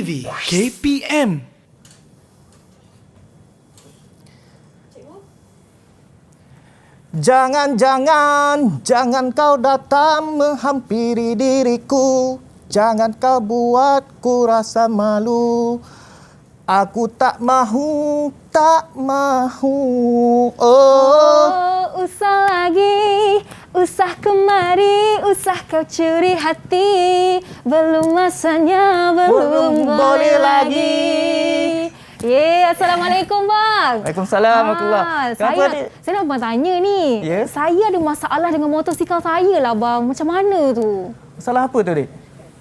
TV KPM. Jangan kau datang menghampiri diriku. Jangan kau buatku rasa malu. Aku tak mahu. Usah lagi, usah kemari, usah kau curi hati. Belum masanya, belum boleh lagi. Assalamualaikum bang. Waalaikumsalam warahmatullahi. Saya nak tanya ni. Ya? Saya ada masalah dengan motosikal saya lah bang. Macam mana tu? Masalah apa tu, Dik?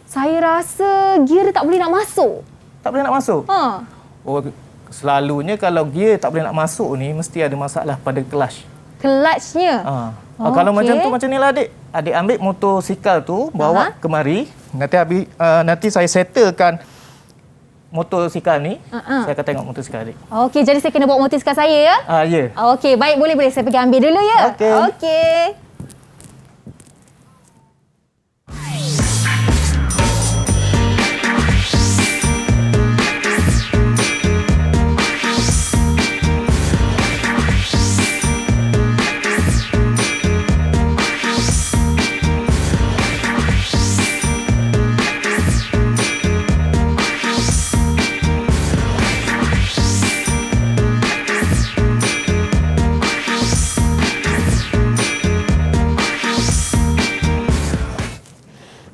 Saya rasa gear dia tak boleh nak masuk. Tak boleh nak masuk? Ha. Oh, selalunya kalau gear tak boleh nak masuk ni, mesti ada masalah pada clutch. Clutchnya? Kalau Okey. macam tu, macam ni lah, Adik. Adik ambil motosikal tu, bawa kemari. Nanti saya settlekan motosikal ni. Saya akan tengok motosikal Adik. Okey, jadi saya kena bawa motosikal saya ya? Ya. Okey, baik, boleh saya pergi ambil dulu ya? Okey. Okey.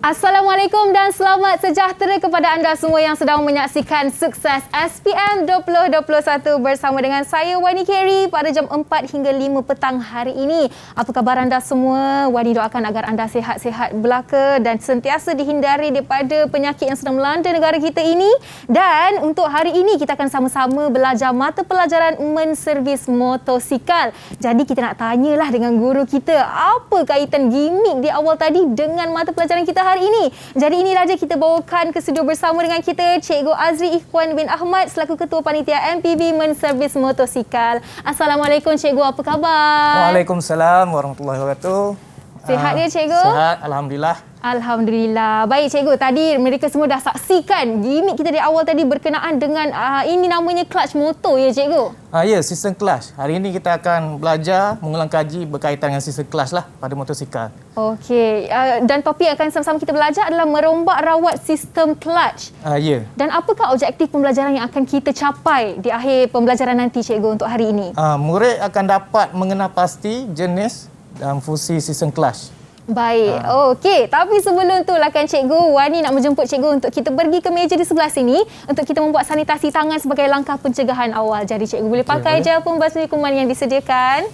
Assalamualaikum dan selamat sejahtera kepada anda semua yang sedang menyaksikan Sukses SPM 2021 bersama dengan saya Wani Kerry pada jam 4 hingga 5 petang hari ini. Apa khabar anda semua? Wani doakan agar anda sihat-sihat belaka dan sentiasa dihindari daripada penyakit yang sedang melanda negara kita ini. Dan untuk hari ini kita akan sama-sama belajar mata pelajaran menservis motosikal. Jadi kita nak tanyalah dengan guru kita, apa kaitan gimmick di awal tadi dengan mata pelajaran kita hari ini. Jadi inilah je kita bawakan ke studio bersama dengan kita Cikgu Azri Ikhwan bin Ahmad selaku Ketua Panitia MPV Menservis Motosikal. Assalamualaikum Cikgu, apa khabar? Waalaikumsalam warahmatullahi wabarakatuh. Sihat dia Cikgu? Sihat, Alhamdulillah. Alhamdulillah. Baik Cikgu, tadi mereka semua dah saksikan gimmick kita di awal tadi berkenaan dengan ini namanya clutch motor ya Cikgu? Ya, sistem clutch. Hari ini kita akan belajar mengulang kaji berkaitan dengan sistem clutch lah pada motosikal. Okey, dan topik yang akan sama-sama kita belajar adalah merombak rawat sistem clutch. Ya. Dan apakah objektif pembelajaran yang akan kita capai di akhir pembelajaran nanti Cikgu untuk hari ini? Murid akan dapat mengenal pasti jenis dan fungsi sistem clutch. Baik, okey. Tapi sebelum tu lah kan Cikgu, Wani nak menjemput Cikgu untuk kita pergi ke meja di sebelah sini untuk kita membuat sanitasi tangan sebagai langkah pencegahan awal. Jadi Cikgu boleh pakai je pembasuh kuman yang disediakan.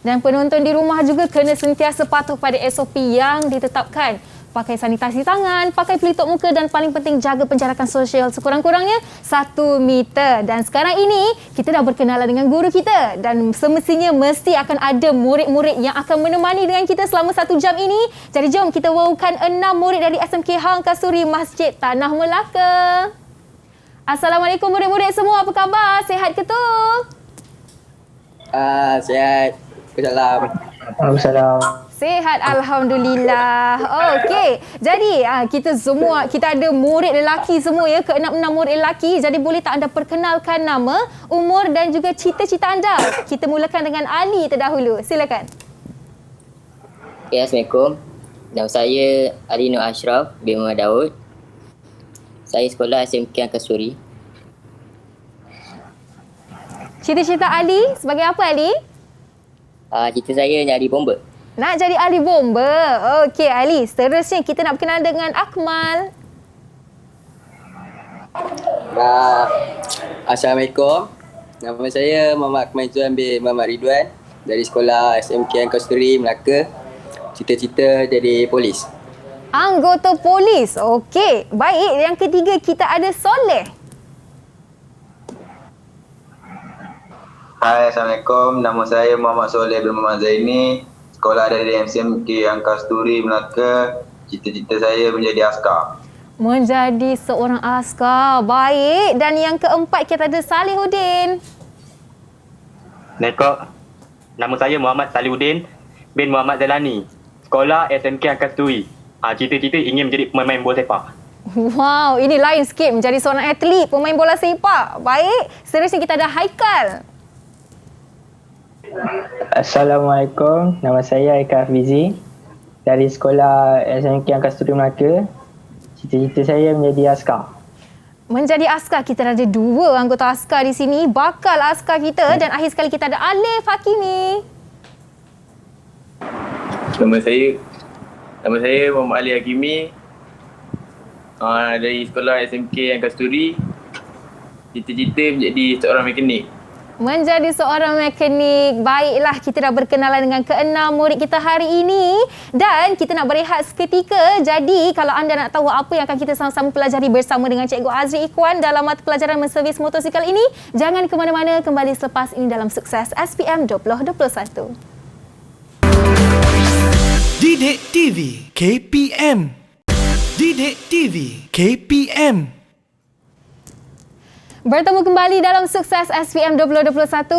Dan penonton di rumah juga kena sentiasa patuh pada SOP yang ditetapkan. Pakai sanitasi tangan, pakai pelitup muka dan paling penting jaga penjarakan sosial sekurang-kurangnya 1 meter. Dan sekarang ini kita dah berkenalan dengan guru kita dan semestinya mesti akan ada murid-murid yang akan menemani dengan kita selama 1 jam ini. Jadi jom kita bawakan 6 murid dari SMK Hang Kasturi Masjid Tanah Melaka. Assalamualaikum murid-murid semua, apa khabar? Sihat ke tu? Sihat. Waalaikumsalam. Sihat, Alhamdulillah. Okey, jadi kita ada murid lelaki semua ya, ke-6 murid lelaki. Jadi boleh tak anda perkenalkan nama, umur dan juga cita-cita anda? Kita mulakan dengan Ali terdahulu. Silakan. Okay, Assalamualaikum. Nama saya Ali Nur Ashraf bin Muhammad Daud. Saya sekolah SMK Kasturi. Cita-cita Ali sebagai apa Ali? Cita saya jadi bomber. Nak jadi ahli bomba. Okey Ali, seterusnya kita nak berkenalan dengan Akmal. Assalamualaikum. Nama saya Muhammad Akmal Izzuan bin Muhammad Ridwan dari sekolah SMK Kasturi Melaka. Cita-cita jadi polis. Anggota polis. Okey, baik. Yang ketiga kita ada Soleh. Hai, Assalamualaikum. Nama saya Muhammad Soleh bin Muhammad Zaini. Sekolah dari SMK Hang Kasturi Melaka. Cita-cita saya menjadi askar. Menjadi seorang askar. Baik. Dan yang keempat kita ada Salihuddin. Assalamualaikum. Nama saya Muhammad Salihuddin bin Muhammad Zalani. Sekolah SMK Hang Kasturi. Cita-cita ingin menjadi pemain bola sepak. Wow, ini lain sikit menjadi seorang atlet, pemain bola sepak. Baik, seterusnya kita ada Haikal. Assalamualaikum, nama saya Haikal Hafizi dari sekolah SMK Kasturi Melaka. Cita-cita saya menjadi askar. Menjadi askar, kita ada 2 anggota askar di sini. Bakal askar kita. Dan akhir sekali kita ada Alif Hakimi. Nama saya Muhammad Ali Hakimi dari sekolah SMK Kasturi. Cita-cita menjadi seorang mekanik. Menjadi seorang mekanik. Baiklah, kita dah berkenalan dengan ke-6 murid kita hari ini. Dan kita nak berehat seketika. Jadi, kalau anda nak tahu apa yang akan kita sama-sama pelajari bersama dengan Cikgu Azri Ikhwan dalam mata pelajaran menservis motosikal ini, jangan ke mana-mana, kembali selepas ini dalam Sukses SPM 2021. Didik TV KPM. Didik TV KPM. Bertemu kembali dalam Sukses SPM 2021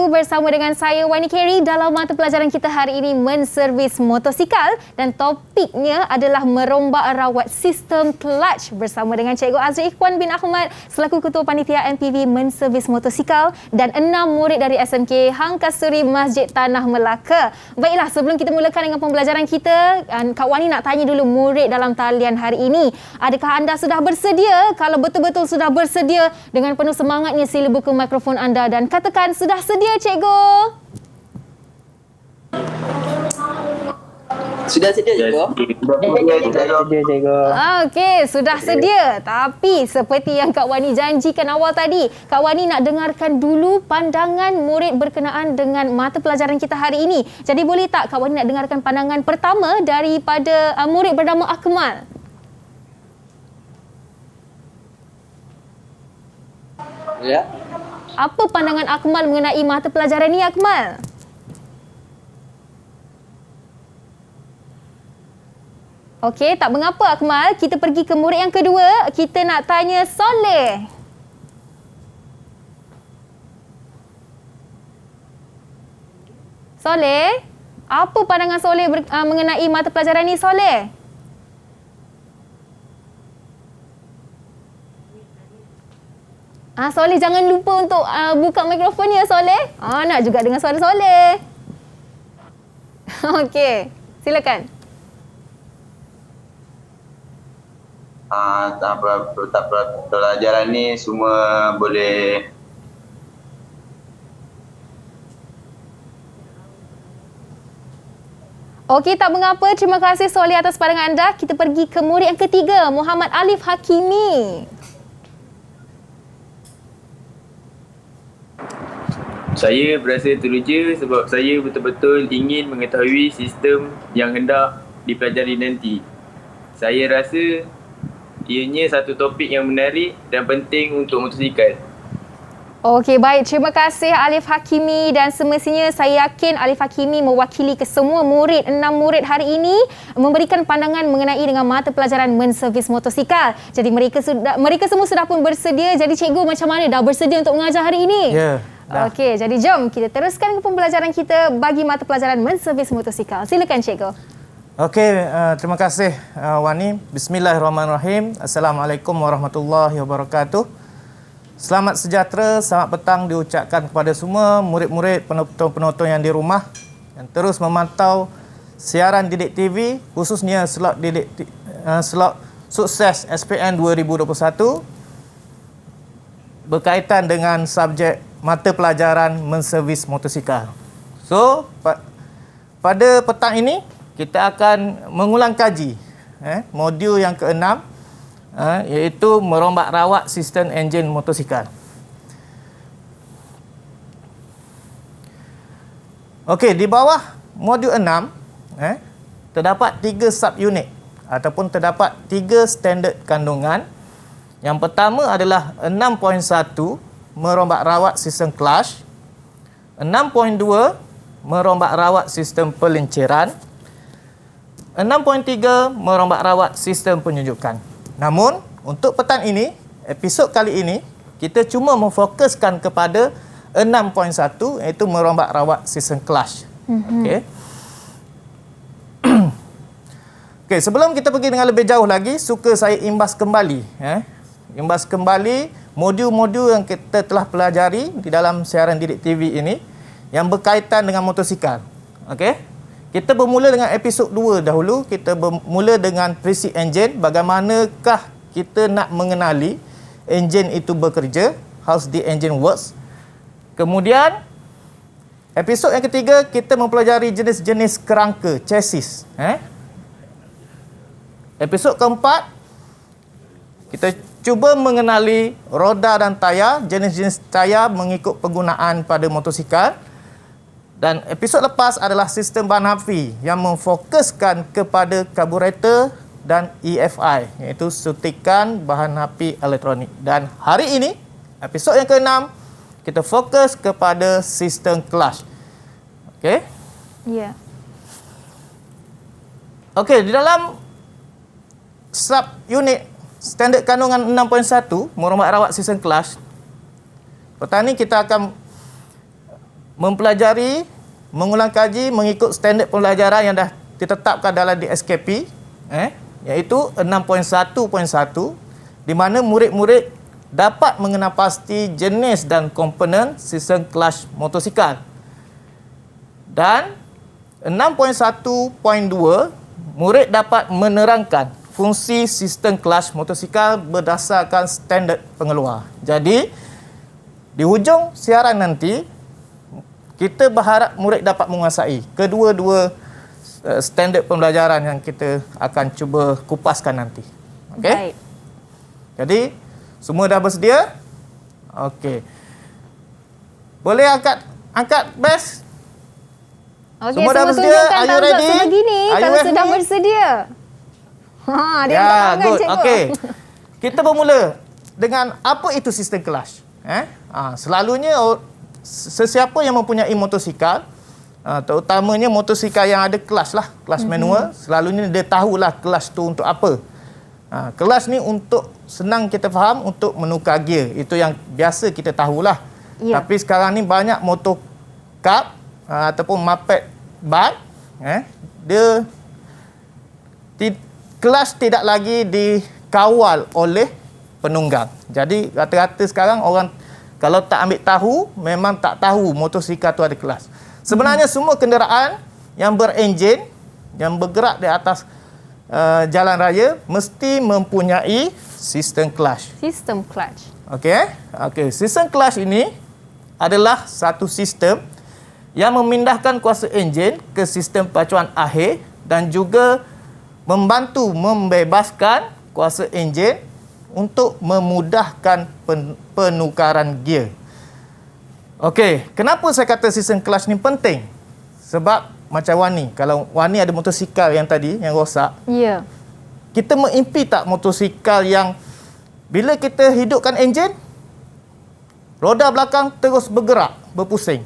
bersama dengan saya Wani Carey dalam mata pelajaran kita hari ini menservis motosikal dan topiknya adalah merombak rawat sistem clutch bersama dengan Cikgu Azri Ikhwan bin Ahmad selaku Ketua Panitia MPV menservis motosikal dan 6 murid dari SMK Hang Kasturi Masjid Tanah Melaka. Baiklah, sebelum kita mulakan dengan pembelajaran kita, Kak Wani nak tanya dulu murid dalam talian hari ini. Adakah anda sudah bersedia? Kalau betul-betul sudah bersedia, dengan penuh semangatnya sila buka mikrofon anda dan katakan sudah sedia, Cikgu. Sudah sedia, Cikgu? Sedia, cikgu. Okey, sudah sedia. Tapi seperti yang Kak Wani janjikan awal tadi, Kak Wani nak dengarkan dulu pandangan murid berkenaan dengan mata pelajaran kita hari ini. Jadi boleh tak Kak Wani nak dengarkan pandangan pertama daripada murid bernama Akmal? Ya. Apa pandangan Akmal mengenai mata pelajaran ni, Akmal? Okey, tak mengapa Akmal. Kita pergi ke murid yang kedua. Kita nak tanya Soleh. Soleh, apa pandangan Soleh mengenai mata pelajaran ni, Soleh? Soleh jangan lupa untuk buka mikrofon ya, Soleh. Nak juga dengar suara Soleh. Okey, silakan. Pelajaran ni semua boleh Okey, tak mengapa. Terima kasih Soleh atas pandangan anda. Kita pergi ke murid yang ketiga, Muhammad Alif Hakimi. Saya berasa teruja sebab saya betul-betul ingin mengetahui sistem yang hendak dipelajari nanti. Saya rasa ianya satu topik yang menarik dan penting untuk motosikal. Okey, baik. Terima kasih Alif Hakimi dan semestinya saya yakin Alif Hakimi mewakili kesemua murid, 6 murid hari ini memberikan pandangan mengenai dengan mata pelajaran menservis motosikal. Jadi mereka semua sudah pun bersedia. Jadi cikgu macam mana, dah bersedia untuk mengajar hari ini? Ya. Okey, jadi jom kita teruskan ke pembelajaran kita bagi mata pelajaran menservis motosikal. Silakan cikgu. Okey, terima kasih Wani. Bismillahirrahmanirrahim. Assalamualaikum warahmatullahi wabarakatuh. Selamat sejahtera, selamat petang diucapkan kepada semua murid-murid, penonton-penonton yang di rumah yang terus memantau siaran Didik TV, khususnya slot Sukses SPM 2021 berkaitan dengan subjek mata pelajaran menservis motosikal. So, pada petang ini kita akan mengulang kaji modul yang ke-6 iaitu merombak rawat sistem enjin motosikal. Okey, di bawah modul 6 terdapat 3 subunit ataupun terdapat 3 standard kandungan. Yang pertama adalah 6.1 merombak rawat sistem clutch, 6.2 merombak rawat sistem pelinceran, 6.3 merombak rawat sistem penunjukan. Namun, untuk petang ini, episod kali ini, kita cuma memfokuskan kepada 6.1 iaitu merombak rawat sistem clutch. Okey. Okey, sebelum kita pergi dengan lebih jauh lagi, suka saya imbas kembali. Imbas kembali modul-modul yang kita telah pelajari di dalam siaran Didik TV ini yang berkaitan dengan motosikal. Okey? Kita bermula dengan episod 2 dahulu. Kita bermula dengan basic engine. Bagaimanakah kita nak mengenali engine itu bekerja? How the engine works. Kemudian, episod yang ketiga, kita mempelajari jenis-jenis kerangka, chassis. Episod keempat, kita cuba mengenali roda dan tayar, jenis-jenis tayar mengikut penggunaan pada motosikal. Dan episod lepas adalah sistem bahan api yang memfokuskan kepada karburator dan EFI, iaitu suntikan bahan api elektronik. Dan hari ini, episod yang ke-6, kita fokus kepada sistem clutch. Okey? Ya. Okey, di dalam sub unit standard kandungan 6.1 merombat rawat sistem clutch, petang ni kita akan mempelajari, mengulang kaji mengikut standard pembelajaran yang dah ditetapkan dalam DSKP, iaitu 6.1.1, di mana murid-murid dapat mengenal pasti jenis dan komponen sistem clutch motosikal. Dan 6.1.2, murid dapat menerangkan fungsi sistem clutch motosikal berdasarkan standard pengeluar. Jadi, di hujung siaran nanti, kita berharap murid dapat menguasai kedua-dua standard pembelajaran yang kita akan cuba kupaskan nanti. Okey? Baik. Jadi, semua dah bersedia? Okey. Boleh angkat best? Okey, Semua dah bersedia? tunjukkan Are you thumbs up ready? sebegini Are you kalau with sudah me? bersedia. Dia angkat tangan, good. cikgu. Okey. Kita bermula dengan apa itu sistem clutch. Selalunya sesiapa yang mempunyai motosikal, terutamanya motosikal yang ada clutch lah, clutch manual, selalunya dia tahulah clutch tu untuk apa. Clutch ni untuk senang kita faham untuk menukar gear. Itu yang biasa kita tahulah. Ya. Tapi sekarang ni banyak motor cup ataupun moped bike, dia clutch tidak lagi dikawal oleh penunggang. Jadi rata-rata sekarang orang kalau tak ambil tahu, memang tak tahu motosikal tu ada clutch. Sebenarnya semua kenderaan yang berenjin, yang bergerak di atas jalan raya, mesti mempunyai sistem clutch. Sistem clutch. Okey, sistem clutch ini adalah satu sistem yang memindahkan kuasa enjin ke sistem pacuan akhir dan juga membantu membebaskan kuasa enjin untuk memudahkan penukaran gear. Okey, kenapa saya kata sistem clutch ni penting? Sebab macam Wani, kalau Wani ada motosikal yang tadi yang rosak, Ya. kita mengimpi tak motosikal yang bila kita hidupkan enjin, roda belakang terus bergerak, berpusing.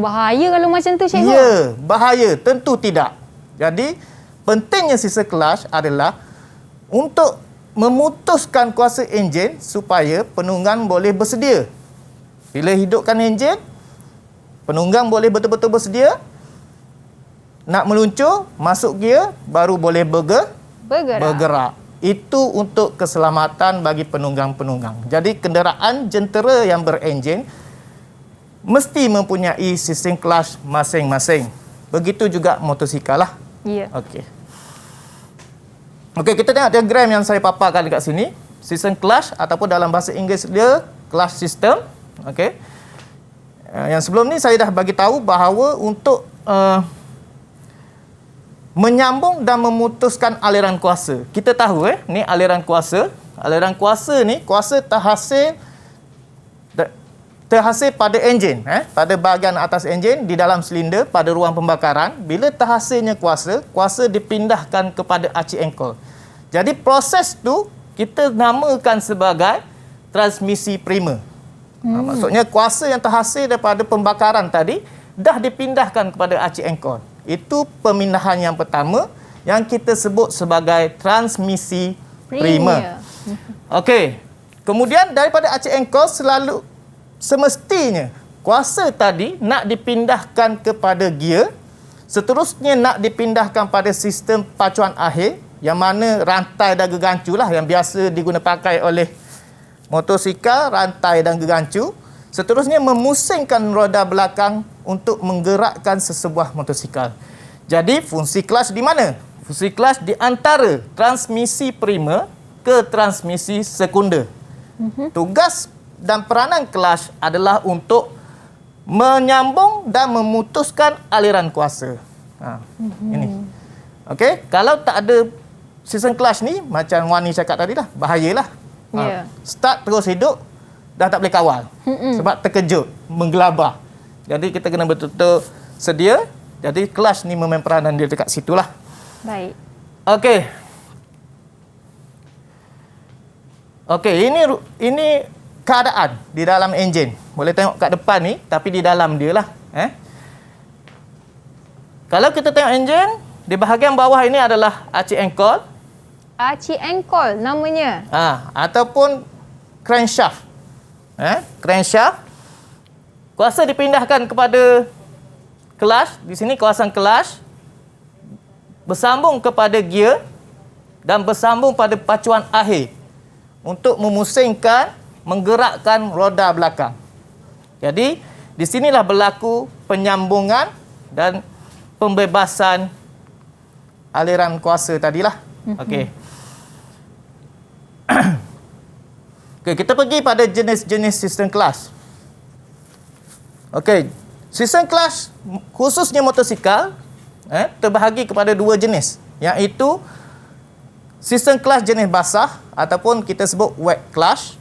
Bahaya kalau macam tu, cikgu. Ya, bahaya. Tentu tidak. Jadi, pentingnya sistem clutch adalah untuk memutuskan kuasa enjin supaya penunggang boleh bersedia. Bila hidupkan enjin, penunggang boleh betul-betul bersedia. Nak meluncur, masuk gear, baru boleh bergerak. Itu untuk keselamatan bagi penunggang-penunggang. Jadi kenderaan jentera yang berenjin mesti mempunyai sistem clutch masing-masing. Begitu juga motosikal lah. Ya. Okey, kita tengok diagram yang saya paparkan dekat sini. Sistem clutch ataupun dalam bahasa Inggeris dia clutch system. Okey. Yang sebelum ni saya dah bagi tahu bahawa untuk menyambung dan memutuskan aliran kuasa. Kita tahu ni aliran kuasa. Aliran kuasa ni kuasa terhasil pada enjin, pada bahagian atas enjin di dalam silinder pada ruang pembakaran. Bila terhasilnya kuasa dipindahkan kepada aci engkol. Jadi proses tu kita namakan sebagai transmisi prima. Maksudnya kuasa yang terhasil daripada pembakaran tadi dah dipindahkan kepada aci engkol. Itu pemindahan yang pertama yang kita sebut sebagai transmisi prima. Okey. Kemudian daripada aci engkol semestinya kuasa tadi nak dipindahkan kepada gear Seterusnya nak dipindahkan pada sistem pacuan akhir yang mana rantai dan gegancu lah yang biasa diguna pakai oleh motosikal, rantai dan gegancu. Seterusnya memusingkan roda belakang untuk menggerakkan sesebuah motosikal. Jadi fungsi clutch di mana? Fungsi clutch di antara transmisi prima ke transmisi sekunder. Tugas dan peranan clutch adalah untuk menyambung dan memutuskan aliran kuasa. Ini. Okey, kalau tak ada sistem clutch ni, macam Wani cakap tadi lah, bahayalah. Start terus hidup, dah tak boleh kawal. Sebab terkejut, menggelabah. Jadi kita kena betul-betul sedia. Jadi clutch ni memain peranan dia dekat situlah. Baik. Okey. Okey, ini keadaan di dalam enjin. Boleh tengok kat depan ni, tapi di dalam dia lah. Kalau kita tengok enjin, di bahagian bawah ini adalah aci engkol. Aci engkol namanya. Ataupun crankshaft. Crankshaft. Kuasa dipindahkan kepada clutch. Di sini kawasan clutch. Bersambung kepada gear dan bersambung pada pacuan akhir untuk memusingkan, menggerakkan roda belakang. Jadi, di sinilah berlaku penyambungan dan pembebasan aliran kuasa tadilah. Okey. Okey, kita pergi pada jenis-jenis sistem clutch. Okey, sistem clutch khususnya motosikal terbahagi kepada dua jenis, iaitu sistem clutch jenis basah ataupun kita sebut wet clutch.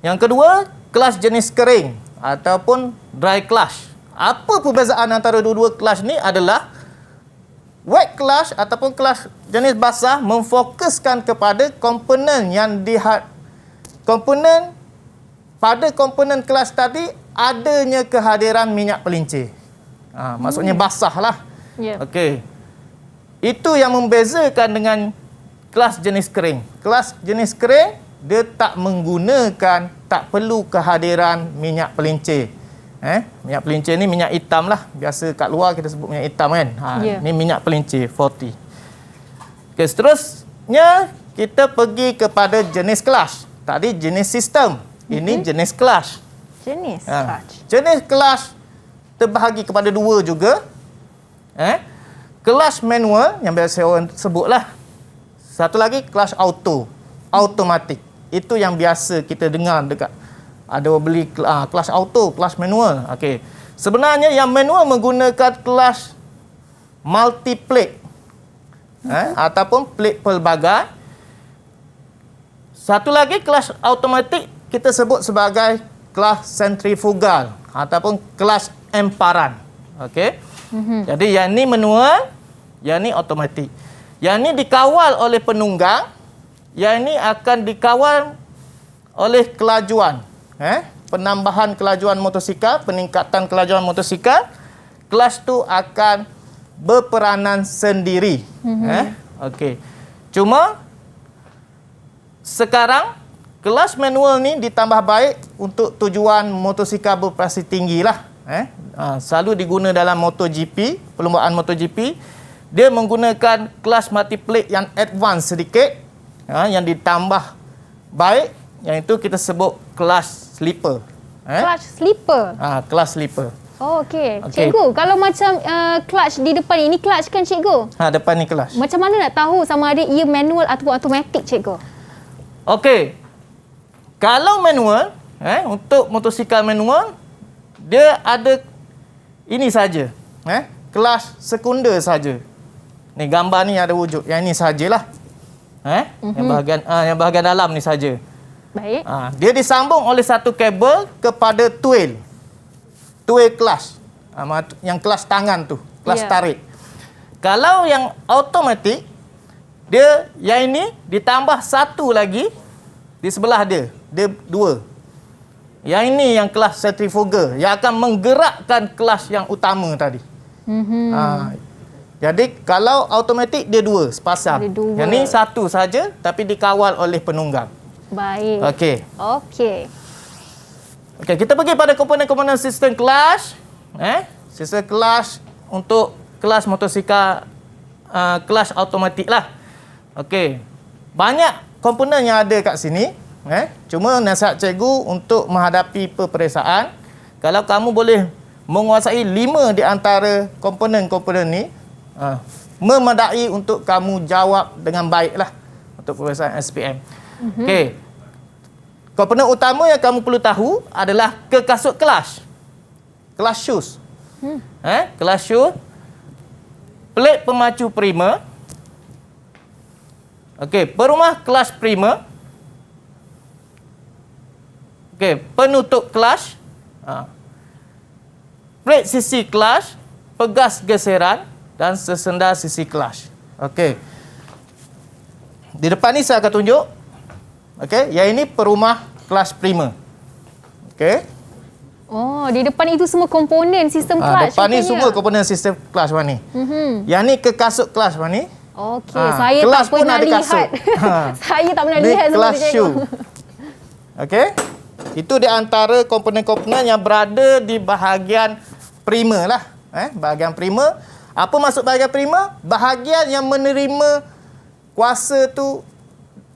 Yang kedua, clutch jenis kering ataupun dry clutch. Apa perbezaan antara dua-dua clutch ni adalah wet clutch ataupun clutch jenis basah memfokuskan kepada komponen yang komponen clutch tadi adanya kehadiran minyak pelincir. Maksudnya basah lah. Okey. Itu yang membezakan dengan clutch jenis kering. Clutch jenis kering, dia tak menggunakan, tak perlu kehadiran minyak pelincir. Minyak pelincir ni minyak hitam lah. Biasa kat luar kita sebut minyak hitam kan. Ni minyak pelincir 40. Okey, seterusnya kita pergi kepada jenis clutch. Tadi jenis sistem. Ini jenis clutch. Jenis clutch. Jenis clutch terbahagi kepada dua juga. Clutch manual yang biasa orang sebutlah. Satu lagi clutch auto, automatik. Itu yang biasa kita dengar dekat ada orang beli clutch auto, clutch manual. Okey. Sebenarnya yang manual menggunakan clutch multi plate. Ataupun plate pelbagai. Satu lagi clutch automatik kita sebut sebagai clutch centrifugal ataupun clutch emparan. Okey. Jadi yang ni manual, yang ni automatik. Yang ni dikawal oleh penunggang, yang ni akan dikawal oleh kelajuan. Penambahan kelajuan motosikal, peningkatan kelajuan motosikal, clutch tu akan berperanan sendiri. Okey. Cuma sekarang clutch manual ni ditambah baik untuk tujuan motosikal berprestasi tinggi lah. Selalu diguna dalam MotoGP, perlombaan MotoGP. Dia menggunakan clutch multiplate yang advance sedikit, yang ditambah baik, yang itu kita sebut clutch slipper. Clutch slipper? Clutch slipper. Oh, okey. Cikgu, kalau macam clutch di depan ini clutch kan cikgu? Depan ni clutch. Macam mana nak tahu sama ada ia manual ataupun automatik cikgu? Okey. Kalau manual, untuk motosikal manual, dia ada ini saja. Clutch sekunder saja. Ni gambar ni ada wujud. Yang ini sajalah. Yang bahagian dalam ni saja. Baik. Dia disambung oleh satu kabel kepada tuil. Tuil clutch. Yang clutch tangan tu. Clutch tarik. Kalau yang automatik, dia yang ini ditambah satu lagi di sebelah dia. Dia dua. Yang ini yang clutch centrifugal yang akan menggerakkan clutch yang utama tadi. Jadi kalau automatik dia dua sepasang. Yang ni satu saja tapi dikawal oleh penunggang. Baik. Okey. Okey, kita pergi pada komponen-komponen sistem clutch. Sistem clutch untuk kelas motosikal kelas automatik lah. Okey. Banyak komponen yang ada kat sini. Cuma nasihat cikgu untuk menghadapi peperiksaan, kalau kamu boleh menguasai 5 di antara komponen-komponen ni, memadai untuk kamu jawab dengan baik lah untuk peperiksaan SPM. Okey. Komponen utama yang kamu perlu tahu adalah kekasut kelas. Kelas shoes. Kelas shoes. Plate pemacu prima. Okey, perumah kelas prima. Okey, penutup kelas. Plate sisi kelas, pegas geseran dan sesenda sisi kelas. Okey. Di depan ni saya akan tunjuk. Okey, yang ini perumah kelas prima. Okey. Oh, di depan itu semua komponen sistem kelas. Depan ni semua komponen sistem kelas Wani. Yang ni kekasut kelas Wani. Okey, saya kelas tak pernah lihat. Saya tak pernah lihat kelas seperti shoe. Okey. Itu di antara komponen-komponen yang berada di bahagian prima lah. Bahagian prima. Apa maksud bahagian prima? Bahagian yang menerima kuasa tu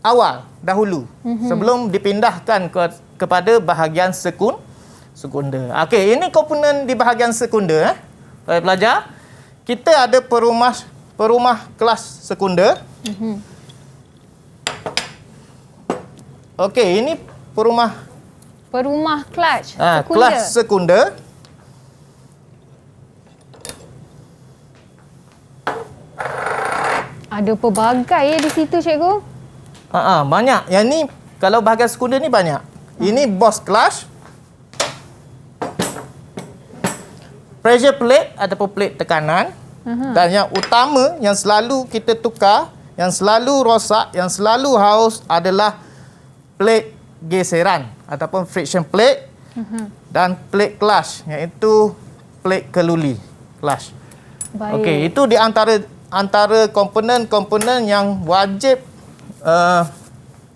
awal, dahulu. Sebelum dipindahkan kepada bahagian sekunder. Okey, ini komponen di bahagian sekunder. Pelajar, kita ada perumah kelas sekunder. Okey, ini perumah clutch sekunder. Kelas sekunder. Ada pelbagai di situ, cikgu. Banyak. Yang ni kalau bahagian sekunder ni banyak. Ini boss clutch. Pressure plate ataupun plate tekanan. Dan yang utama yang selalu kita tukar, yang selalu rosak, yang selalu haus adalah plate geseran ataupun friction plate dan plate clutch, iaitu plate keluli clutch. Okey, itu di antara komponen-komponen yang wajib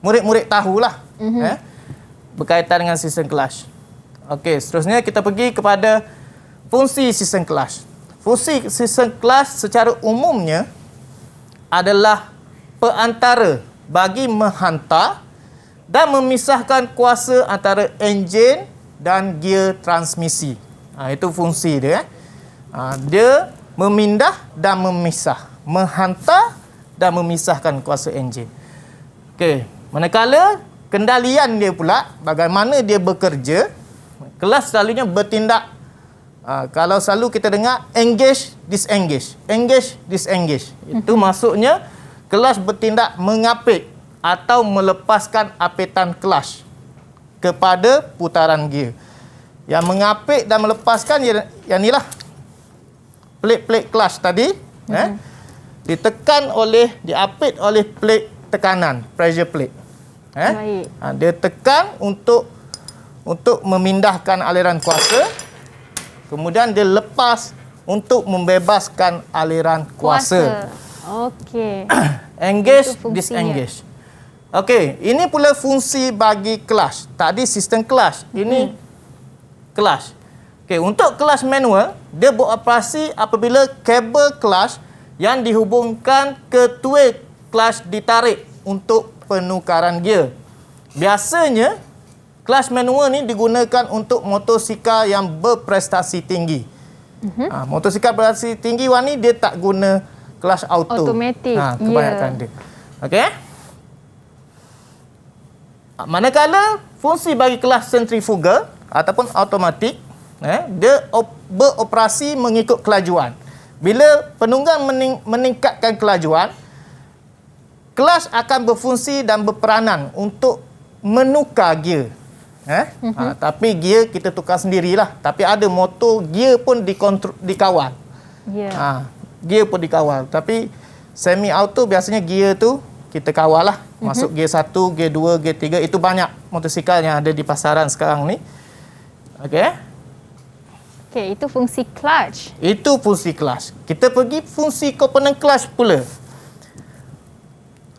murid-murid tahulah berkaitan dengan sistem clutch. Okey, seterusnya kita pergi kepada fungsi sistem clutch. Fungsi sistem clutch secara umumnya adalah perantara bagi menghantar dan memisahkan kuasa antara enjin dan gear transmisi. Itu fungsi dia. Dia memindah dan memisah, menghantar dan memisahkan kuasa enjin. Okey, manakala kendalian dia pula, bagaimana dia bekerja, kelas selalunya bertindak. Kalau selalu kita dengar engage, disengage, engage, disengage. Itu maksudnya kelas bertindak mengapit atau melepaskan apitan clutch kepada putaran gear. Yang mengapit dan melepaskan yang inilah plate-plate clutch tadi, diapit oleh plate tekanan, pressure plate. Dia tekan untuk memindahkan aliran kuasa, kemudian dia lepas untuk membebaskan aliran kuasa. Okey. Engage, disengage. Okey, ini pula fungsi bagi clutch. Tadi sistem clutch, ini clutch. Okey, untuk clutch manual, dia beroperasi apabila kabel clutch yang dihubungkan ke tuil clutch ditarik untuk penukaran gear. Biasanya, clutch manual ni digunakan untuk motosikal yang berprestasi tinggi. Motosikal berprestasi tinggi Wani, dia tak guna clutch auto. Automatik. Kebanyakan dia. Okey? Manakala fungsi bagi kelas sentrifugal ataupun automatik, dia beroperasi mengikut kelajuan. Bila penunggang meningkatkan kelajuan, kelas akan berfungsi dan berperanan untuk menukar gear. Tapi gear kita tukar sendirilah. Tapi ada motor gear pun dikawal. Gear pun dikawal. Tapi semi auto biasanya gear tu kita kawal lah. Masuk gear 1, gear 2, gear 3. Itu banyak motosikal yang ada di pasaran sekarang ni. Okey. Okey, itu fungsi clutch. Itu fungsi clutch. Kita pergi fungsi komponen clutch pula.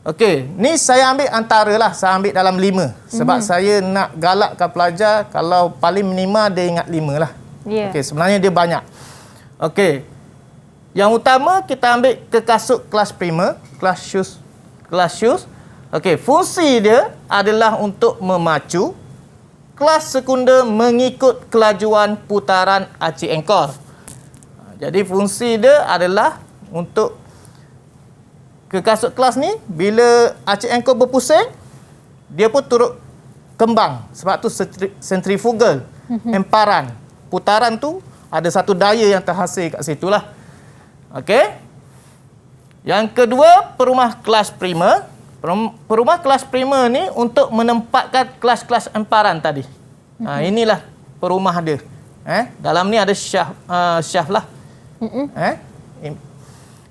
Okey, ni saya ambil antara lah. Saya ambil dalam 5. Sebab saya nak galakkan pelajar, kalau paling minimal dia ingat 5 lah. Okey, sebenarnya dia banyak. Okey, Yang utama kita ambil kekasut kelas primer, kelas shoes. Okey, fungsi dia adalah untuk memacu kelas sekunder mengikut kelajuan putaran aci engkol. Jadi fungsi dia adalah untuk kekasut kelas ni bila aci engkol berpusing, dia pun turut kembang sebab tu centrifugal, emparan. Putaran tu ada satu daya yang terhasil kat situ lah. Okey. Yang kedua, perumah kelas primer. Perumah kelas primer ni untuk menempatkan kelas-kelas emparan tadi. Inilah perumah dia. Dalam ni ada shaft lah.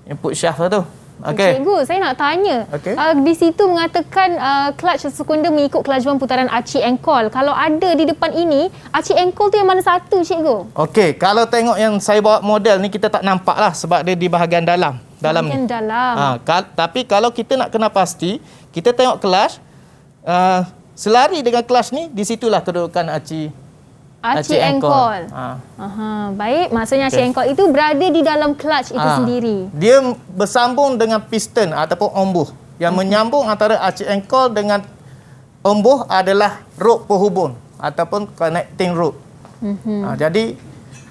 Input shaft lah tu. Okay. Cikgu, saya nak tanya. Okay. Di situ mengatakan clutch sekunder mengikut kelajuan putaran aci engkol. Kalau ada di depan ini, aci engkol tu yang mana satu, cikgu? Okey, kalau tengok yang saya bawa model ni kita tak nampak lah sebab dia di bahagian dalam. Bahagian ni. dalam. Tapi kalau kita nak kena pasti, kita tengok clutch, selari dengan clutch ni, di situlah kedudukan aci engkol. Baik, maksudnya aci engkol itu berada di dalam clutch itu sendiri. Dia bersambung dengan piston ataupun ombuh. Yang menyambung antara aci engkol dengan ombuh adalah rope penghubung ataupun connecting rope. Jadi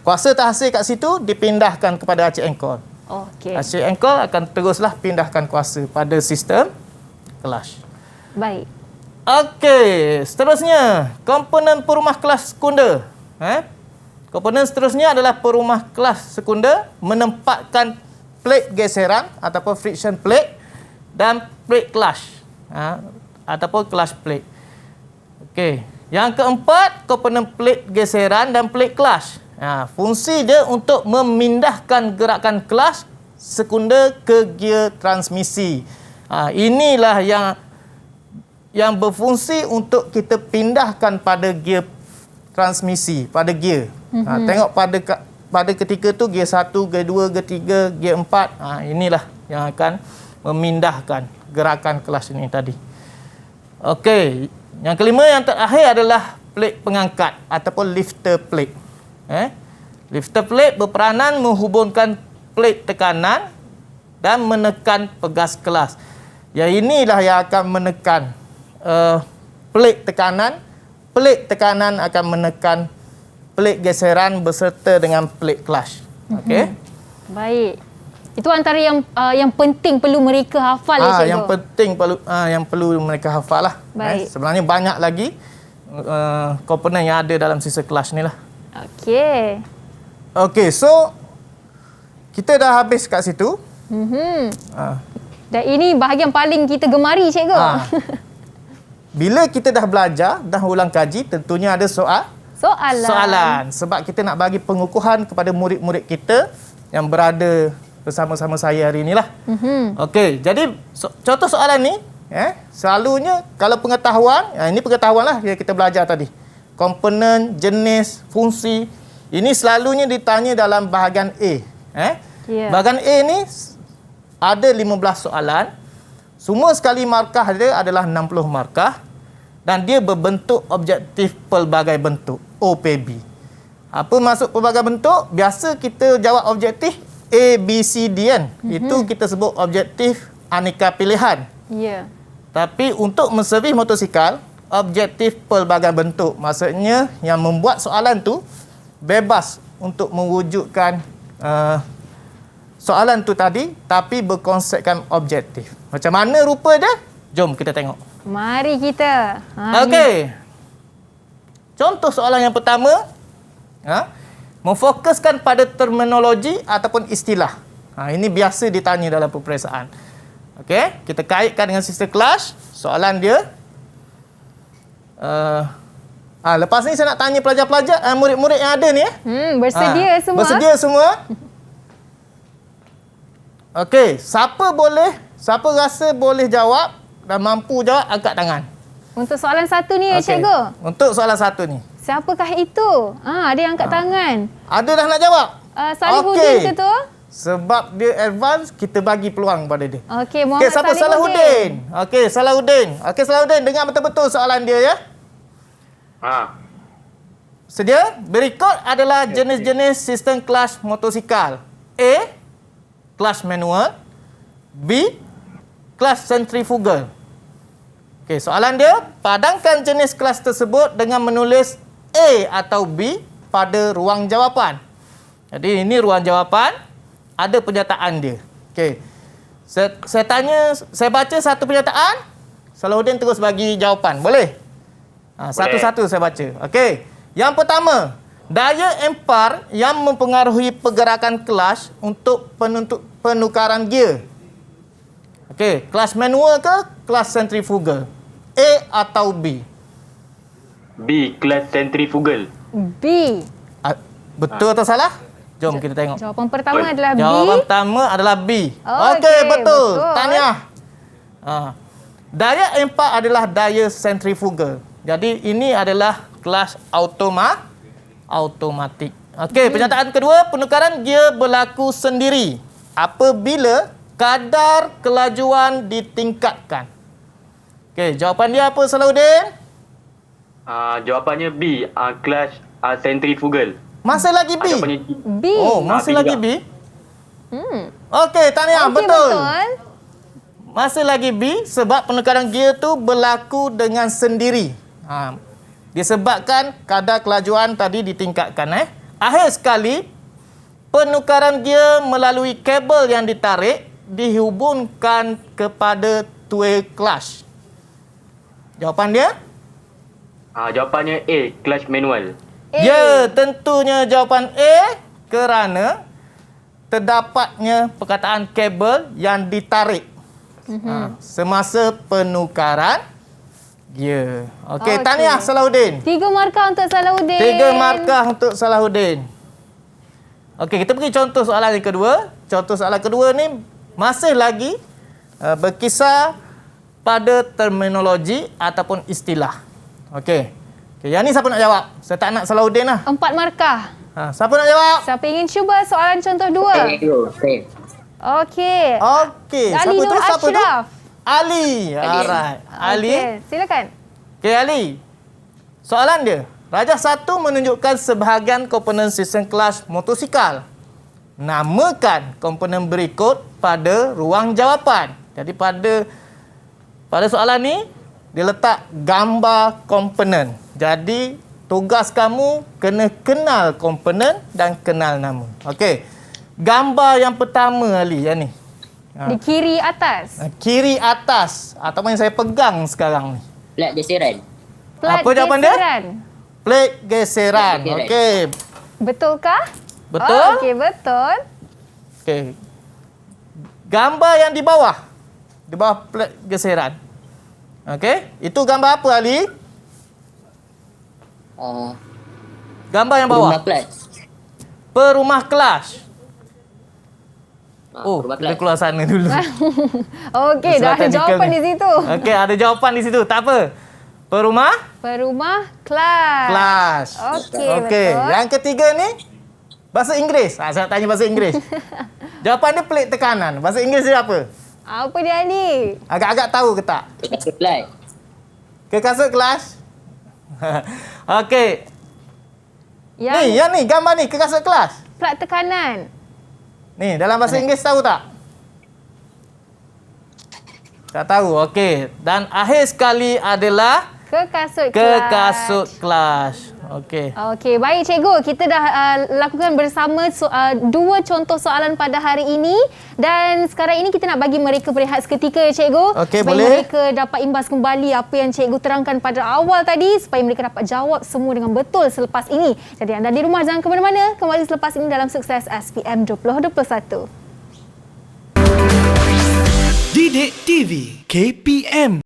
kuasa terhasil kat situ dipindahkan kepada aci engkol. Okey. Aci engkol akan teruslah pindahkan kuasa pada sistem clutch. Baik. Okey, seterusnya komponen perumah kelas sekunder. Komponen seterusnya adalah perumah kelas sekunder menempatkan plate geseran ataupun friction plate dan plate clutch ataupun clutch plate. Okey, yang keempat komponen plate geseran dan plate clutch. Fungsi dia untuk memindahkan gerakan clutch sekunder ke gear transmisi. Inilah yang berfungsi untuk kita pindahkan pada gear transmisi, pada gear. Tengok pada ketika tu gear 1, gear 2, gear 3, gear 4. Inilah yang akan memindahkan gerakan kelas ini tadi. Okey, yang kelima yang terakhir adalah plate pengangkat ataupun lifter plate. Lifter plate berperanan menghubungkan plate tekanan dan menekan pegas kelas. Inilah yang akan menekan plate tekanan akan menekan plate geseran beserta dengan plate clutch. Okey. Baik. Itu antara yang penting perlu mereka hafal ya, cikgu. Yang penting yang perlu mereka hafal lah. Baik. Sebenarnya banyak lagi komponen yang ada dalam sisa clutch ni lah. Okey. Okey, so kita dah habis kat situ. Dan ini bahagian paling kita gemari, cikgu. Bila kita dah belajar, dah ulang kaji, tentunya ada soalan. Sebab kita nak bagi pengukuhan kepada murid-murid kita yang berada bersama-sama saya hari inilah. Okey, jadi contoh soalan ni, selalunya kalau pengetahuan, ini pengetahuan lah yang kita belajar tadi. Komponen, jenis, fungsi, ini selalunya ditanya dalam bahagian A. Bahagian A ni ada 15 soalan. Semua sekali markah dia adalah 60 markah dan dia berbentuk objektif pelbagai bentuk, OPB. Apa maksud pelbagai bentuk? Biasa kita jawab objektif A, B, C, D kan. Itu kita sebut objektif aneka pilihan. Tapi untuk menservis motosikal, objektif pelbagai bentuk. Maksudnya yang membuat soalan tu bebas untuk mewujudkan soalan tu tadi tapi berkonsepkan objektif. Macam mana rupa dia? Jom kita tengok. Mari kita. Okey. Contoh soalan yang pertama, memfokuskan pada terminologi ataupun istilah. Ini biasa ditanya dalam peperiksaan. Okey, kita kaitkan dengan sistem kelas. Soalan dia lepas ni saya nak tanya pelajar-pelajar, murid-murid yang ada ni bersedia semua? Bersedia semua? Okey, siapa rasa boleh jawab dan mampu jawab, angkat tangan. Untuk soalan satu ni ya, cikgu? Untuk soalan satu ni. Siapakah itu? Ada yang angkat tangan. Ada dah nak jawab? Salihuddin ke tu? Sebab dia advance, kita bagi peluang pada dia. Okey, Muhammad siapa Salihuddin? Okey, Salihuddin, dengar betul-betul soalan dia ya. Sedia? Berikut adalah jenis-jenis sistem kelas motosikal. A, kelas manual, B, kelas centrifugal. Okey, soalan dia, padangkan jenis kelas tersebut dengan menulis A atau B pada ruang jawapan. Jadi ini ruang jawapan, ada pernyataan dia. Okey. Saya baca satu pernyataan, Salahuddin terus bagi jawapan. Boleh? Satu-satu saya baca. Okey. Yang pertama, daya ampere yang mempengaruhi pergerakan kelas untuk penukaran gear. Okey, kelas manual ke kelas centrifugal? A atau B? B, kelas centrifugal. B. Betul atau salah? Jom kita tengok. Jawapan pertama adalah B. Jawapan pertama adalah B. Okey, Okey, betul. betul. Tahniah. Daya ampere adalah daya centrifugal. Jadi ini adalah kelas automatik. Okey, pernyataan kedua, penukaran gear berlaku sendiri apabila kadar kelajuan ditingkatkan. Okey, jawapan dia apa, Salahuddin? Jawapannya B, kelas centrifugal. Masih lagi B? Jawapannya B. Oh, masih B lagi juga. B? Okey, tahniah. Okey, betul. betul. Masih lagi B sebab penukaran gear tu berlaku dengan sendiri. Disebabkan kadar kelajuan tadi ditingkatkan. Akhir sekali, penukaran gear melalui kabel yang ditarik dihubungkan kepada tuai clutch. Jawapan dia? Jawapannya A, clutch manual. Ya, tentunya jawapan A kerana terdapatnya perkataan kabel yang ditarik semasa penukaran gear. Okey, tahniah Salahuddin. 3 markah untuk Salahuddin. 3 markah untuk Salahuddin. Okey, kita pergi contoh soalan yang kedua. Contoh soalan kedua ni masih lagi berkisar pada terminologi ataupun istilah. Okey. Okay, yang ni siapa nak jawab? Saya tak nak Salahuddin lah. 4 markah. Siapa nak jawab? Siapa ingin cuba soalan contoh 2? Okey. Okey. Ali Siapa Nur tu? Siapa tu? Ashraf. Ali. Alright. Ali. Okey, silakan. Okey, Ali. Soalan dia. Rajah 1 menunjukkan sebahagian komponen sistem kelas motosikal. Namakan komponen berikut pada ruang jawapan. Jadi pada soalan ni, dia letak gambar komponen. Jadi, tugas kamu kena kenal komponen dan kenal nama. Okey. Gambar yang pertama, Ali, yang ni. Di kiri atas. Kiri atas. Ataupun yang saya pegang sekarang ni. Plat geseran. Plat Apa jawapan dia? geseran. Plate geseran. Okey. Betulkah? Betul? Okey, betul. Okey. Gambar yang di bawah. Di bawah plate geseran. Okey. Itu gambar apa, Ali? Gambar yang bawah. Rumah kelas. Perumah kelas. Rumah kita kelas. keluar sana dulu. Okey, dah ada jawapan di situ. Okey, ada jawapan di situ. Tak apa. Perumah Perumah kelas. kelas. Okey, Okey. betul. Yang ketiga ni bahasa Inggeris. Saya nak tanya bahasa Inggeris. Jawapan dia pelik tekanan. Bahasa Inggeris dia apa? Apa dia ni? Agak-agak tahu ke tak? Supply. Ke kasut kelas? Okey. Yang Yang ni gambar ni ke kasut kelas. plat tekanan. Ni dalam bahasa Inggeris tahu tak? Tak tahu. Okey. Dan akhir sekali adalah Ke kasut ke kelas. kasut kelas. Okey. Okey, baik cikgu. Kita dah lakukan bersama 2 contoh soalan pada hari ini dan sekarang ini kita nak bagi mereka berehat seketika ya cikgu. Okey, supaya boleh. mereka dapat imbas kembali apa yang cikgu terangkan pada awal tadi supaya mereka dapat jawab semua dengan betul selepas ini. Jadi anda di rumah jangan ke mana-mana. Kembali selepas ini dalam Sukses SPM 2021. Didik TV KPM.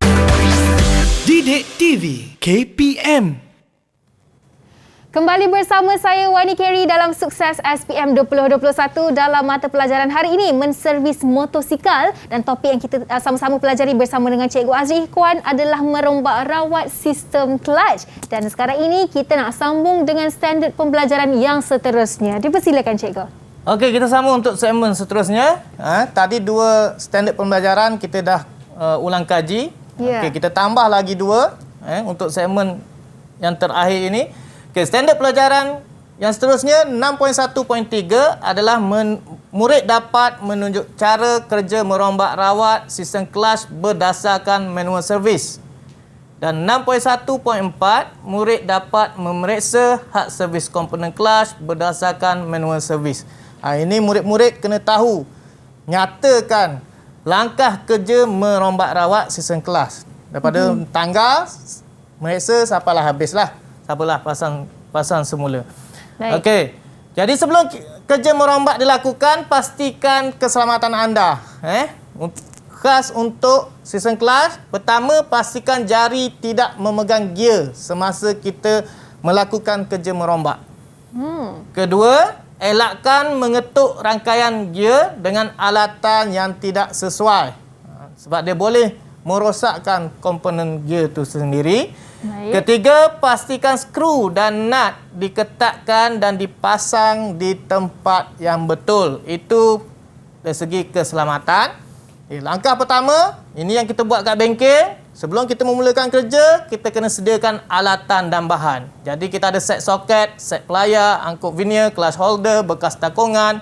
Didik TV KPM. Kembali bersama saya Wani Kerry dalam Sukses SPM 2021 dalam mata pelajaran hari ini menservis motosikal dan topik yang kita sama-sama pelajari bersama dengan Cikgu Azri Ikhwan adalah merombak rawat sistem clutch dan sekarang ini kita nak sambung dengan standard pembelajaran yang seterusnya. Dipersilakan Cikgu. Okey, kita sambung untuk segmen seterusnya. Tadi 2 standard pembelajaran kita dah ulang kaji. Ya. Okey, kita tambah lagi 2 untuk segmen yang terakhir ini. Okey, standard pelajaran Yang seterusnya 6.1.3 adalah murid dapat menunjuk cara kerja merombak rawat sistem kelas berdasarkan manual servis. Dan 6.1.4 murid dapat memeriksa hak servis komponen kelas berdasarkan manual servis. Ini murid-murid kena tahu, nyatakan langkah kerja merombak rawat sistem kelas. Daripada tanggal meriksa sampailah habislah. Sampailah pasang semula. Okey. Jadi sebelum kerja merombak dilakukan, pastikan keselamatan anda. Khas untuk sistem kelas, pertama pastikan jari tidak memegang gear semasa kita melakukan kerja merombak. Kedua, elakkan mengetuk rangkaian gear dengan alatan yang tidak sesuai. Sebab dia boleh merosakkan komponen gear itu sendiri. Ketiga, pastikan skru dan nut diketatkan dan dipasang di tempat yang betul. Itu dari segi keselamatan. Langkah pertama, ini yang kita buat kat bengkel. Sebelum kita memulakan kerja, kita kena sediakan alatan dan bahan. Jadi kita ada set soket, set pelayar, angkut vernier, clutch holder, bekas takungan.